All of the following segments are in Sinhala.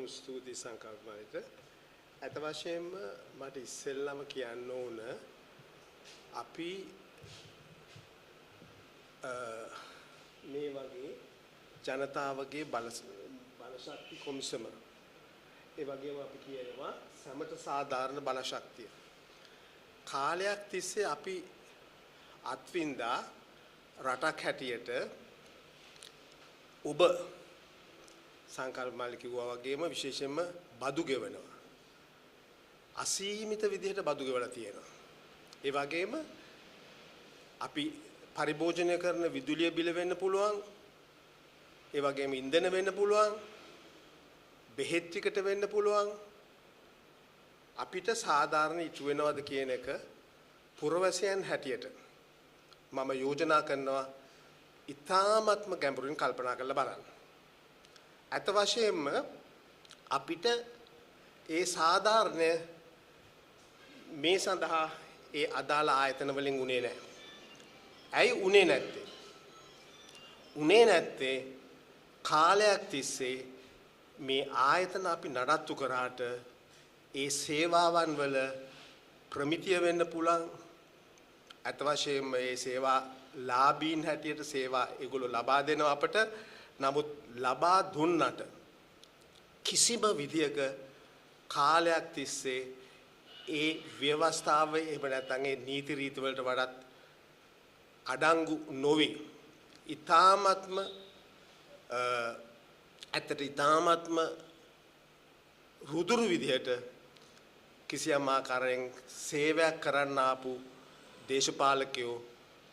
ස්තුතියි සංකල්පනායට. අත වශයෙන්ම මට ඉස්සෙල්ලාම කියන්න ඕන අපි මේ වගේ ජනතාවගේ බලශක්ති කොමිසම ඒ වගේම අපි කියනවා සමත සාධාරණ බලශක්තිය. කාලයක් තිස්සේ අපි අත්විඳා රටක් හැටියට ඔබ සංකල්ප මාලි කිව්වා වගේම විශේෂයෙන්ම බදු ගෙවනවා. අසීමිත විදිහට බදු ගෙවලා තියෙනවා. ඒ වගේම අපි පරිභෝජනය කරන විදුලිය බිල වෙන්න පුළුවන්. ඒ වගේම ඉන්ධන වෙන්න පුළුවන්. බෙහෙත් ටිකට වෙන්න පුළුවන්. අපිට සාධාරණ ඉතු වෙනවද කියන එක පුරවැසියන් හැටියට මම යෝජනා කරනවා ඉතාමත්ම ගැඹුරින් කල්පනා කරලා බලන්න. අත වශයෙන්ම අපිට ඒ සාධාරණ මේ සඳහා ඒ අදාළ ආයතන වලින් උනේ නැහැ. ඇයි උනේ නැත්තේ? උනේ නැත්තේ කාලයක් තිස්සේ මේ ආයතන අපි නඩත්තු කරාට ඒ සේවාවන් වල ප්‍රමිතිය වෙන්න පුළුවන්. අත වශයෙන්ම මේ සේවා ලාභීන් හැටියට සේවා ඒගොල්ලෝ ලබා දෙනවා අපට. නමුත් ලබා දුන්නට කිසිම විදියක කාලයක් තිස්සේ ඒ ව්‍යවස්ථාවේ එහෙම නැත්නම් ඒ නීති රීති වලට වඩාත් අඩංගු නොවේ. ඊ타ත්ම ඇත්තට ඊ타ත්ම රුදුරු විදියට කිසියම් ආකාරයෙන් සේවයක් කරන්න ආපු දේශපාලකයෝ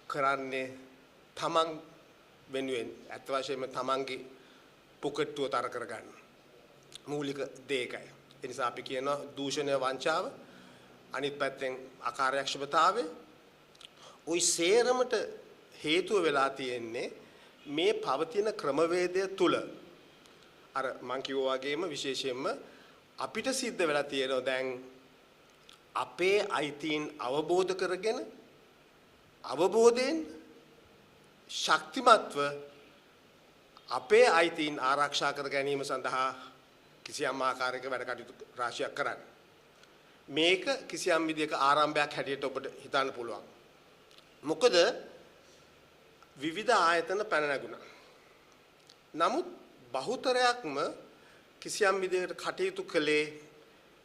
කරන්නේ තමන් වෙනුවෙන් අත් වශයෙන්ම තමන්ගේ පොකට්ටුව තර කරගන්න මූලික දෙයකයි. ඒ නිසා අපි කියනවා දූෂණය වංචාව අනිත් පැත්තෙන් අකාර්යක්ෂමතාවය ওই සේරමට හේතුව වෙලා තියෙන්නේ මේ පවතින ක්‍රමවේදය තුල. අර මං කිව්වා වගේම විශේෂයෙන්ම අපිට සිද්ධ වෙලා තියෙනවා දැන් අපේ අයිතීන් අවබෝධ කරගෙන අවබෝධයෙන් ශක්තිමත්ව අපේ අයිතීන් ආරක්ෂා කර ගැනීම සඳහා කිසියම් ආකාරයක වැඩ කටයුතු රාශියක් කරන්න. මේක කිසියම් විදියක ආරම්භයක් හැටියට ඔබට හිතන්න පුළුවන්. මොකද විවිධ ආයතන පැන නැගුණා. නමුත් බහුතරයක්ම කිසියම් විදියකට කටයුතු කළේ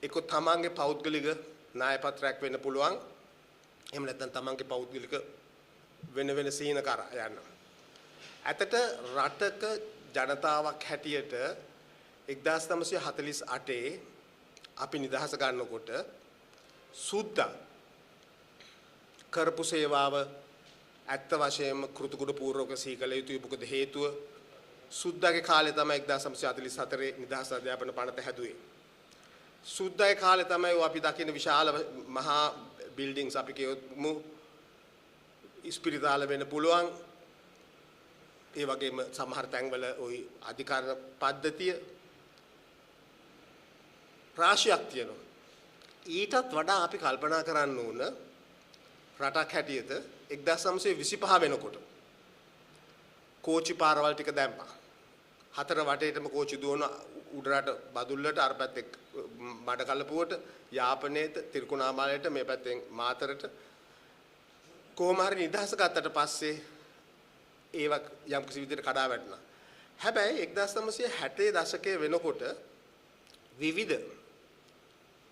ඒක තමන්ගේ පෞද්ගලික ණය පත්‍රයක් වෙන්න පුළුවන්. එහෙම නැත්නම් තමන්ගේ පෞද්ගලික වෙන සීන කරා යන්න. ඇතට රටක ජනතාවක් හැටියට 1948 අපි නිදහස ගන්නකොට සුද්දා කරපු සේවාව ඇත්ත වශයෙන්ම කෘතගුණ පූර්වක සීකල යුතුයි. මොකද හේතුව සුද්දාගේ කාලේ තමයි 1944 නිදහස් අධ්‍යාපන පනත හැදුවේ. සුද්දාගේ කාලේ තමයි අපි දකින විශාල මහා බිල්ඩින්ග්ස් අපි කියමු ඉස්පිරිතාල වෙන්න පුළුවන්. ඒ වගේම සමහර තැන්වල ওই අධිකාර පද්ධතිය රාශියක් තියෙනවා. ඊටත් වඩා අපි කල්පනා කරන්න ඕන රටක් හැටියට 1925 වෙනකොට කෝච්චි පාරවල් ටික දැම්මා. හතර වටේටම කෝච්චි දුවන උඩරට බදුල්ලට අර පැත්තේ මඩකලපුවට යාපනයේට තිරිකුණාමාලයට මේ පැත්තෙන් මාතරට කොහොම හරි නිදහස ගත්තට පස්සේ ඒව යම් කිසි විදිහට කඩා වැටුණා. හැබැයි 1960 දශකයේ වෙනකොට විවිධ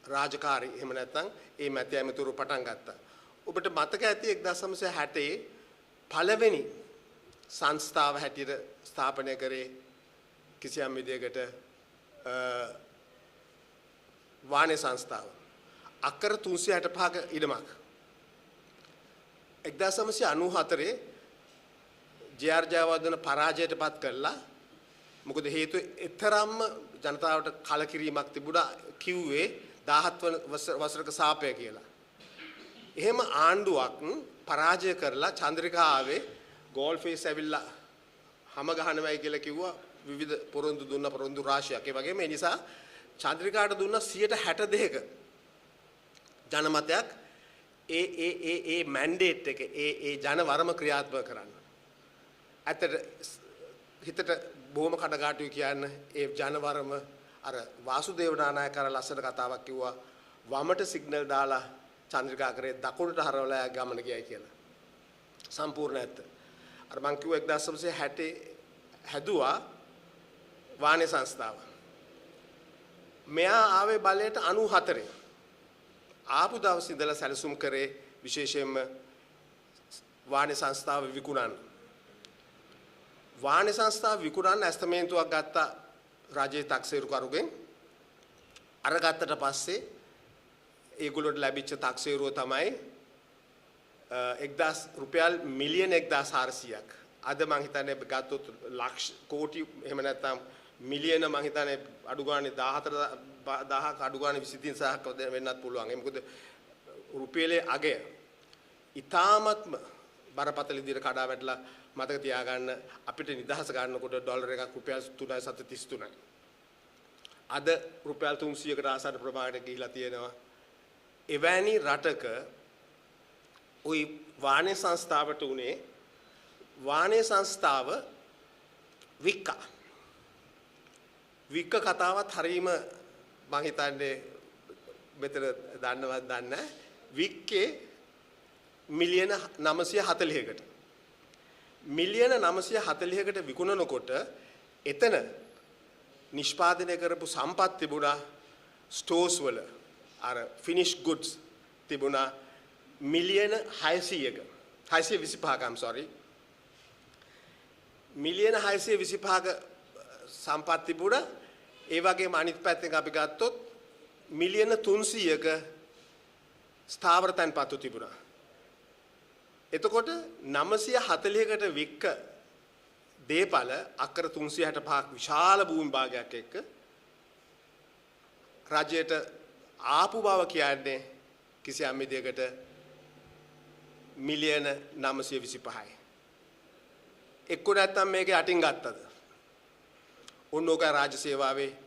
රාජකාරී එහෙම නැත්නම් ඒ මැති ඇමතුරු පටන් ගත්තා. ඔබට මතක ඇති 1960 පළවෙනි සංස්ථාව හැටියට ස්ථාපනය කරේ කිසියම් විදියකට වාණි සංස්ථාව. අක්කර 365ක ඉඩමක් 1994 ජේ.ආර්. ජයවර්ධන පරාජයටපත් කළා. මොකද හේතුව එතරම්ම ජනතාවට කලකිරීමක් තිබුණා කිව්වේ 17 වසරක සාපය කියලා. එහෙම ආණ්ඩුවක් පරාජය කරලා චන්ද්‍රිකා ආවේ ගෝල් ෆේස් ඇවිල්ලා හැම ගහනවයි කියලා කිව්වා. විවිධ පොරොන්දු දුන්න පොරොන්දු රාශියක්. ඒ වගේම ඒ නිසා චන්ද්‍රිකාට දුන්න 62ක ජනමතයක් ඒ මැන්ඩේට් එක ඒ ජනවරම ක්‍රියාත්මක කරන්න. ඇත්තට හිතට බොහොම කඩගාටුයි කියන්න ඒ ජනවරම අර වාසුදේව නානායක අර ලස්සන කතාවක් කිව්වා වමට සිග්නල් දාලා චන්ද්‍රිකා කරේ දකුණට හරවලා ගමන ගියයි කියලා. සම්පූර්ණ ඇත්ත. අර මං කිව්වා 1960 හැදුවා වාණේ සංස්ථාව. මෙයා ආවේ බලයට 94. ආපු දවස් ඉඳලා සැලසුම් කරේ විශේෂයෙන්ම වාණේ සංස්ථාව විකුණන්න. වාණේ සංස්ථාව විකුණන්න ඇස්තමේන්තුවක් ගත්තා රජයේ තාක්ෂේරු කරුගෙන්. අරගත්තට පස්සේ ඒගොල්ලොන්ට ලැබිච්ච තාක්ෂේරුව තමයි 1000 රුපියල් මිලියන 1400ක්. අද මං හිතන්නේ ගත්තොත් ලක්ෂ කෝටි එහෙම නැත්නම් මිලියන මං හිතන්නේ අඩු ගානේ 14000ක අඩු ගානේ 23000ක් වෙන්නත් පුළුවන්. ඒ මොකද රුපියලේ අගය ඊටාත්ම බරපතල විදිහට කඩා වැටලා මතක තියාගන්න අපිට නිදහස ගන්නකොට ඩොලර් එකක් රුපියල් 3.33යි. අද රුපියල් 300කට ආසන්න ප්‍රමාණයට ගිහිලා තියෙනවා. එවැනි රටක ওই වාණේ සංස්ථාවට උනේ වාණේ සංස්ථාව වික්ක කතාවත් හරීම මම හිතන්නේ මෙතන දන්නවත් දන්නේ වික්කේ මිලියන 940කට මිලියන 940කට විකුණනකොට එතන නිෂ්පාදනය කරපු සම්පත් තිබුණා ස්ටෝර්ස් වල අර ෆිනිෂ් ගුඩ්ස් තිබුණා මිලියන 600ක 625ක I'm sorry මිලියන 625ක සම්පත් තිබුණා ඒ වගේම අනිත් පැත්තෙන් අපි ගත්තොත් මිලියන 300ක ස්ථාවර තැන්පතු තිබුණා. එතකොට 940කට වික්ක දීපල අක්කර 365ක් විශාල භූමි භාගයක් එක්ක රජයට ආපු බව කියන්නේ කිසියම් විදියකට මිලියන 925යි. එක්ක නැත්තම් මේක යටින් ගත්තද? ඕනෝක රාජ්‍ය සේවාවේ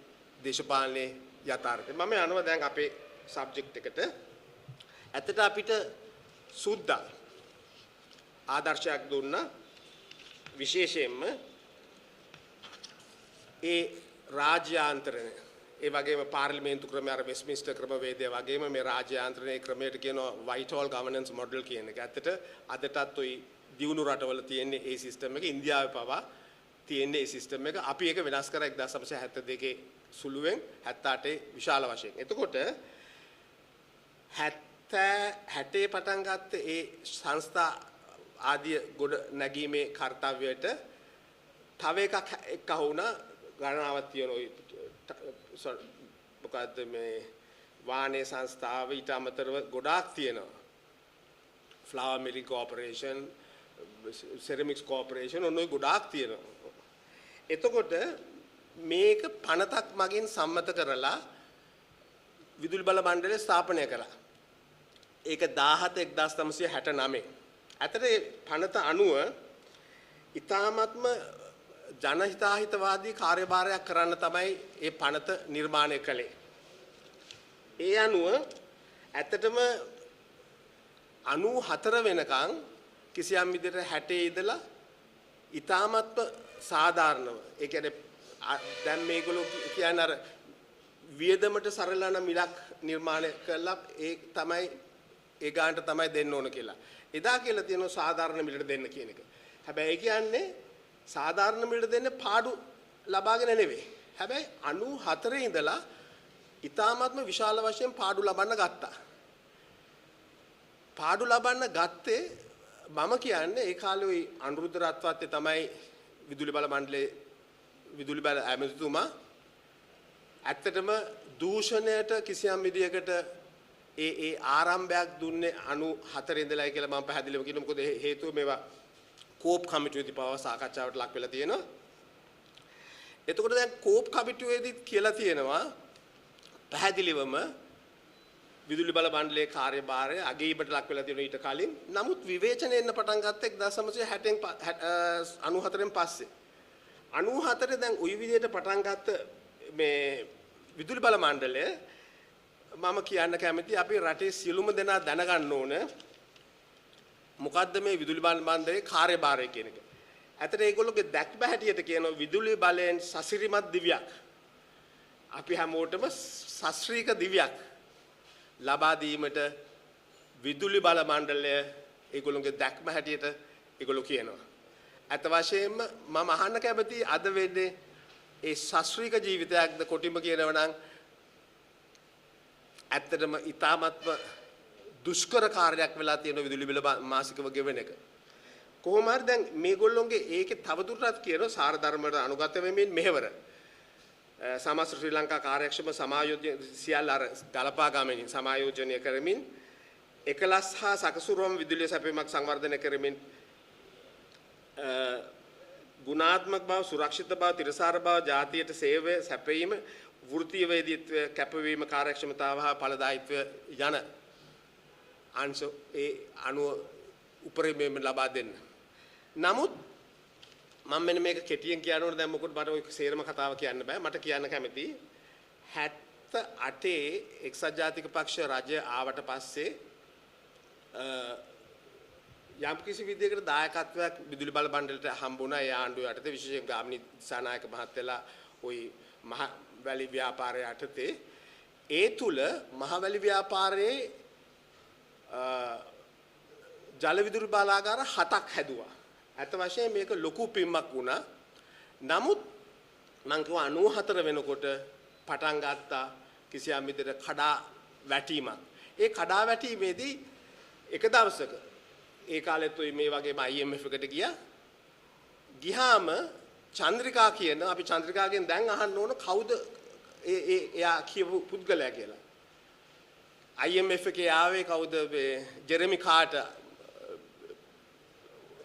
දේශපාලනයේ යථාර්ථය. මම යනවා දැන් අපේ සබ්ජෙක්ට් එකට. ඇත්තට අපිට සුද්දා ආදර්ශයක් දුන්නා විශේෂයෙන්ම ඒ රාජ්‍යාන්තරණය ඒ වගේම පාර්ලිමේන්තු ක්‍රමය අර වෙස්ට්මින්ස්ටර් ක්‍රමවේදය වගේම මේ රාජ්‍යාන්තරණයේ ක්‍රමයට කියනවා වයිට් හෝල් ගවර්නන්ස් මොඩල් කියන එක. ඇත්තට අදටත් ওই දියුණු රටවල තියෙන ඒ සිස්ටම් එක ඉන්දියාවේ පවා තියෙන ඒ සිස්ටම් එක අපි ඒක වෙනස් කරා 1972 සුළුවෙන් 78 විශාල වශයෙන්. එතකොට 60 පටන් ගත්ත ඒ සංස්ථා ආදී ගොඩ නැගීමේ කාර්යයට තව එකක් එක්ක වුණා ගණනාවක් තියෙන ඔය මොකද්ද මේ වාණේ සංස්ථාව ඊට අමතරව ගොඩාක් තියෙනවා. ෆ්ලවර් මිල් කෝපරේෂන් සෙරමික්ස් කෝපරේෂන් ඔන්න ඔය ගොඩාක් තියෙනවා. එතකොට මේක පනතක් මගින් සම්මත කරලා විදුලි බල මණ්ඩලය ස්ථාපනය කළා. ඒක 17 1969. අතට පනත අනුව ඊ타මත්ම ජනහිතාහිතවාදී කාර්යභාරයක් කරන්න තමයි ඒ පනත නිර්මාණය කළේ. ඒ අනුව ඇත්තටම 94 වෙනකන් කිසියම් විදිහට 60 ඉඳලා ඊ타මත්ම සාධාරණව ඒ කියන්නේ දැන් මේගොල්ලෝ කියන්නේ අර වියදමට සරලන මිලක් නිර්මාණය කළා ඒ තමයි ඒ ගානට තමයි දෙන්න ඕන කියලා. එදා කියලා තියෙනවා සාධාරණ මිලට දෙන්න කියන එක. හැබැයි ඒ කියන්නේ සාධාරණ මිලට දෙන්නේ පාඩු ලබාගෙන නෙවෙයි. හැබැයි 94 ඉඳලා ඊ타මාත්ම විශාල වශයෙන් පාඩු ලබන්න ගත්තා. පාඩු ලබන්න ගත්තේ මම කියන්නේ ඒ කාලේ ওই අනුරුද්ධ රත්වත්තේ තමයි විදුලි බල මණ්ඩලයේ විදුලි බල ඇමතිතුමා ඇත්තටම දූෂණයට කිසියම් විදියකට ඒ ආරම්භයක් දුන්නේ 94 ඉඳලායි කියලා මම පැහැදිලිව කියනවා. මොකද හේතුව මේවා කෝප් කමිටුවේදී පවා සාකච්ඡාවට ලක් වෙලා තියෙනවා. එතකොට දැන් කෝප් කමිටුවේදී කියලා තියෙනවා පැහැදිලිවම විදුලි බල මණ්ඩලයේ කාර්යභාරය අගීමට ලක් වෙලා තියෙනවා ඊට කලින්. නමුත් විවේචනය එන්න පටන් ගත්තේ 1994න් පස්සේ. 94 දැන් ওই විදිහට පටන් ගත්ත මේ විදුලි බල මණ්ඩලය මම කියන්න කැමති අපි රටේ සියලුම දෙනා දැනගන්න ඕන මොකද්ද මේ විදුලි බල මණ්ඩලයේ කාර්යභාරය කියන එක. ඇත්තට ඒගොල්ලෝගේ දැක්ම හැටියට කියන විදුලි බලයෙන් සසිරිමත් දිව්‍යක් අපි හැමෝටම ශාස්ත්‍රීය දිවියක් ලබා දීමට විදුලි බල මණ්ඩලය ඒගොල්ලෝගේ දැක්ම හැටියට ඒගොල්ලෝ කියනවා. අත වශයෙන්ම මම අහන්න කැමති අද වෙන්නේ ඒ ශාස්ත්‍රීය ජීවිතයක්ද කොටිම කියනවා නම් ඇත්තටම ඊ타මත්ම දුෂ්කර කාර්යයක් වෙලා තියෙන විදුලි බිල මාසිකව ගෙවන එක. කොහොම හරි දැන් මේගොල්ලෝගේ ඒකේ තවදුරටත් කියන සාර ධර්මයට අනුගත වෙමින් මෙහෙවර සමස්ත ශ්‍රී ලංකා කාර්යක්ෂම සමායෝජන සියල්ල අර ගලපා ගමනින් සමායෝජනය කරමින් එකලස් හා සකසුරුවම් විදුලිය සැපීමක් සංවර්ධනය කරමින් ගුණාත්මක බව සුරක්ෂිත බව තිරසාර බව ජාතියට සේවය සැපීම වෘත්තීය වේදීත්වය කැපවීම කාර්යක්ෂමතාව හා ඵලදායීත්වය යන අංශ ඒ අනුව උපරිමයෙන් ලබා දෙන්න. නමුත් මම මෙන්න මේක කෙටියෙන් කියනකොට දැන් මොකද මට ඔය සේරම කතාව කියන්න බෑ. මට කියන්න කැමති 78 එක්සත් ජාතික පක්ෂ රජය ආවට පස්සේ යම් කිසි විදියකට දායකත්වයක් විදුලි බල මණ්ඩලයට හම්බුණා. ඒ ආණ්ඩුව යටතේ විශේෂයෙන් ගාමිණී දිසානායක මහත්තයලා ওই මහවැලි ව්‍යාපාරය යටතේ ඒ තුල මහවැලි ව්‍යාපාරයේ ජල විදුලි බලාගාර 7ක් හැදුවා. අත වශයෙන් මේක ලොකු පිම්මක් වුණා. නමුත් මම කිව්වා 94 වෙනකොට පටන් ගත්තා කිසියම් විදිහට කඩා වැටීමක්. ඒ කඩා වැටීමේදී එක දවසක ඒ කාලෙත් මේ වගේම IMF එකට ගියාම චන්ද්‍රිකා කියන අපි චන්ද්‍රිකාගෙන් දැන් අහන්න ඕන කවුද එයා කියපු පුද්ගලයා කියලා. IMF එකේ ආවේ කවුද ජෙරෙමි කාටර්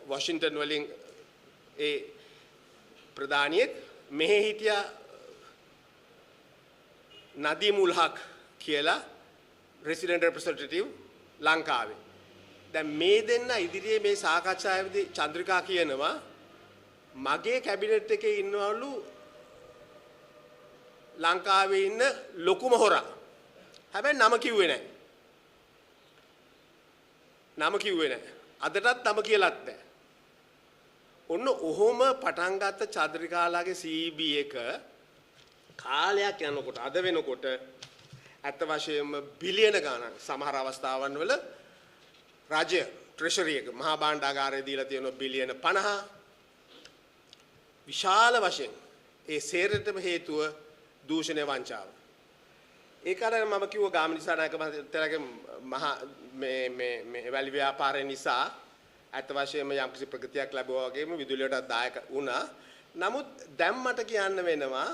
වොෂින්ටන් වලින් ඒ ප්‍රධානියෙක් මෙහි හිටියා නදීමුල් හක් කියලා රෙසිඩන්ට් රෙප්‍රසන්ටේටිව් ලංකාවේ. දැන් මේ දෙන්න ඉදිරියේ මේ සාකච්ඡාවේදී චන්ද්‍රිකා කියනවා මගේ කැබිනට් එකේ ඉන්නවලු ලංකාවේ ඉන්න ලොකුම හොරා. හැබැයි නම කිව්වේ නැහැ. නම කිව්වේ නැහැ. අදටත් නම කියලාත් නැහැ. ඔන්න ඔහොම පටන් ගත්ත චන්ද්‍රිකාලාගේ CB එක කාලයක් යනකොට අද වෙනකොට ඇත්ත වශයෙන්ම බිලියන ගණන් සමහර අවස්ථාවන් වල රාජ්‍ය ට්‍රෙෂරි එක මහා භාණ්ඩාගාරය දීලා තියෙන බිලියන 50 විශාල වශයෙන් ඒ සේරටම හේතුව දූෂණය වංචාව. ඒක අර මම කිව්ව ගාමිණී දිසානායක මහත්තයාගේ මහා මේ වැලි ව්‍යාපාරය නිසා අත් වශයෙන්ම යම්කිසි ප්‍රගතියක් ලැබුවා වගේම විදුලියටත් දායක වුණා. නමුත් දැන් මට කියන්න වෙනවා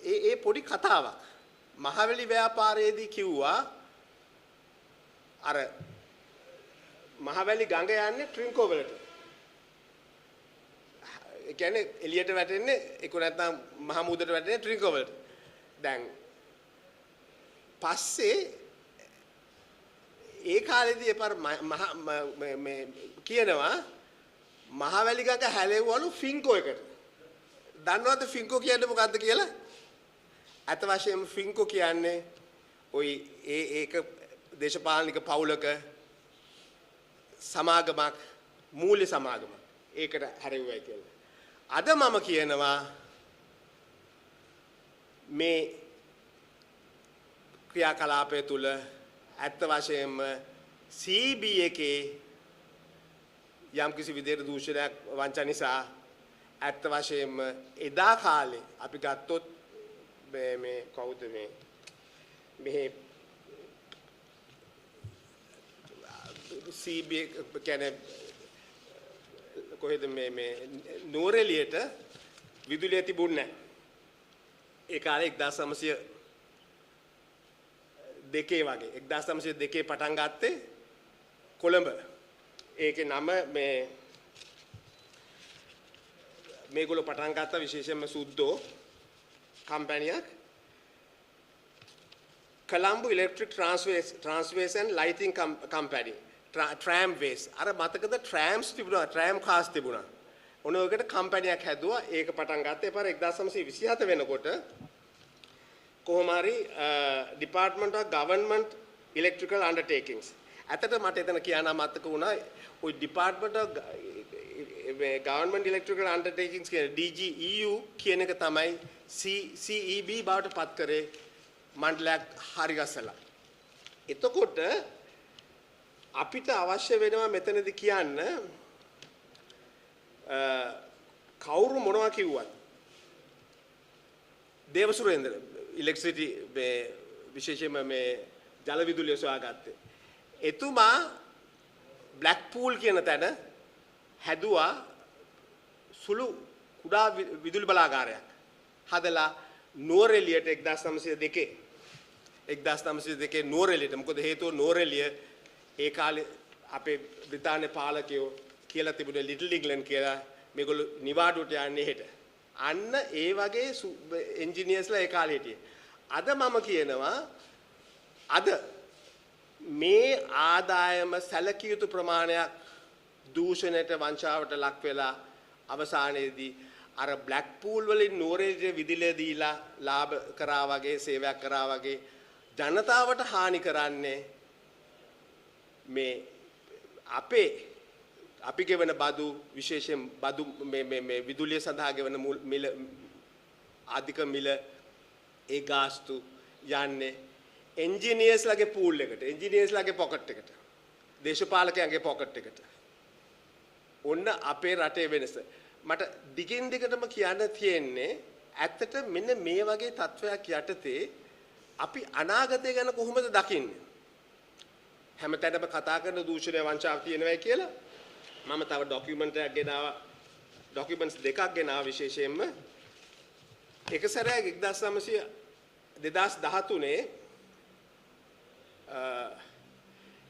ඒ පොඩි කතාවක්. මහවැලි ව්‍යාපාරයේදී කිව්වා අර මහවැලි ගඟ යන්නේ ට්‍රින්කෝ වලට. ඒ කියන්නේ එළියට වැටෙන්නේ ඒක නැත්නම් මහ මුහුදට වැටෙන්නේ ට්‍රින්කෝ වලට. දැන් පස්සේ ඒ කාලේදී එපාර මේ කියනවා මහවැලි ගඟ හැලෙව්වලු ෆින්කෝ එකට. දන්නවද ෆින්කෝ කියන්නේ මොකද්ද කියලා? අත වශයෙන්ම ෆින්කෝ කියන්නේ ওই ඒක දේශපාලනික පවුලක සමාගමක් මූල්‍ය සමාගමක්. ඒකට හැරෙව්වයි කියලා. අද මම කියනවා මේ ක්‍රියාකලාපය තුල ඇත්ත වශයෙන්ම CB එකේ යම්කිසි විදිහට දූෂණයක් වංචා නිසා ඇත්ත වශයෙන්ම එදා කාලේ අපි ගත්තොත් මේ කවුද මේ CB කියන්නේ කොහෙද මේ නෝරෙලියට විදුලිය තිබුණේ නැහැ. ඒ කාලේ 1902 වගේ 1902 පටන් ගත්තේ කොළඹ. ඒකේ නම මේගොල්ලෝ පටන් ගත්ත විශේෂයෙන්ම සුද්දෝ කම්පැනියක් Colombo Electric Transways and Lighting Company Tramways. අර මතකද trams තිබුණා, tram cars තිබුණා. ඔන්න ඔයකට කම්පැනියක් හැදුවා. ඒක පටන් ගත්තේ පාර 1927 වෙනකොට කොහොම හරි Department of Government Electrical Undertakings. ඇත්තට මට එතන කියන්න මතක වුණා ওই Department of Government Electrical Undertakings කියන DGEU කියන එක තමයි CEB බවට පත් කරේ මණ්ඩලයක් හරි ගස්සලා. එතකොට අපිට අවශ්‍ය වෙනවා මෙතනදී කියන්න කවුරු මොනවා කිව්වත් දේවසුරේන්ද්‍ර ඉලෙක්ට්‍රිසිටි මේ විශේෂයෙන්ම මේ ජල විදුලිය සොයාගත්තේ. එතුමා බ්ලැක්පූල් කියන තැන හැදුවා සුළු කුඩා විදුලි බලාගාරයක්. හදලා නුවරඑළියට 1902 නුවරඑළියට මොකද හේතුව නුවරඑළිය ඒ කාලේ අපේ බ්‍රිතාන්‍ය පාලකයෝ කියලා තිබුණේ ලිටල් ඉංග්ලන්ඩ් කියලා මේගොල්ලෝ නිවාඩුවට යන්නේ හෙට. අන්න ඒ වගේ එන්ජිනියර්ස්ලා ඒ කාලේ හිටියේ. අද මම කියනවා අද මේ ආදායම සැලකිය යුතු ප්‍රමාණයක් දූෂණයට වංචාවට ලක් වෙලා අවසානයේදී අර බ්ලැක්පූල් වලින් නුවරඑළියට විදුලිය දීලා ලාභ කරා වගේ සේවයක් කරා වගේ ජනතාවට හානි කරන්නේ මේ අපි ගෙවන බදු විශේෂයෙන් බදු මේ විදුලිය සඳහා ගෙවන මිල අධික මිල ඒ ගාස්තු යන්නේ එන්ජිනියර්ස්ලාගේ පූල් එකට එන්ජිනියර්ස්ලාගේ පොකට් එකට දේශපාලකයන්ගේ පොකට් එකට. ඔන්න අපේ රටේ වෙනස. මට දිගින් දිගටම කියන්න තියෙන්නේ ඇත්තට මෙන්න මේ වගේ තත්වයක් යටතේ අපි අනාගතය ගැන කොහොමද දකින්නේ? හැමතැනම කතා කරන දූෂණය වංචාව තියෙනවයි කියලා මම තව ડોකියුමන්ට්ස් දෙකක් ගෙනාවා විශේෂයෙන්ම එක සැරයක් 2013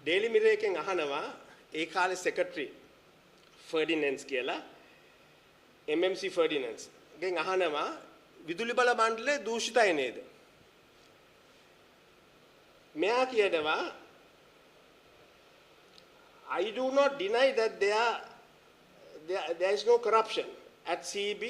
ඩේලි මිරර් එකෙන් අහනවා ඒ කාලේ සෙක්‍රටරි ෆර්ඩිනන්ඩ්ස් කියලා MMC ෆර්ඩිනන්ඩ්ස් ගෙන් අහනවා විදුලි බල මණ්ඩලය දූෂිතයි නේද? මෙයා කියනවා I do not deny that there is no corruption at CEB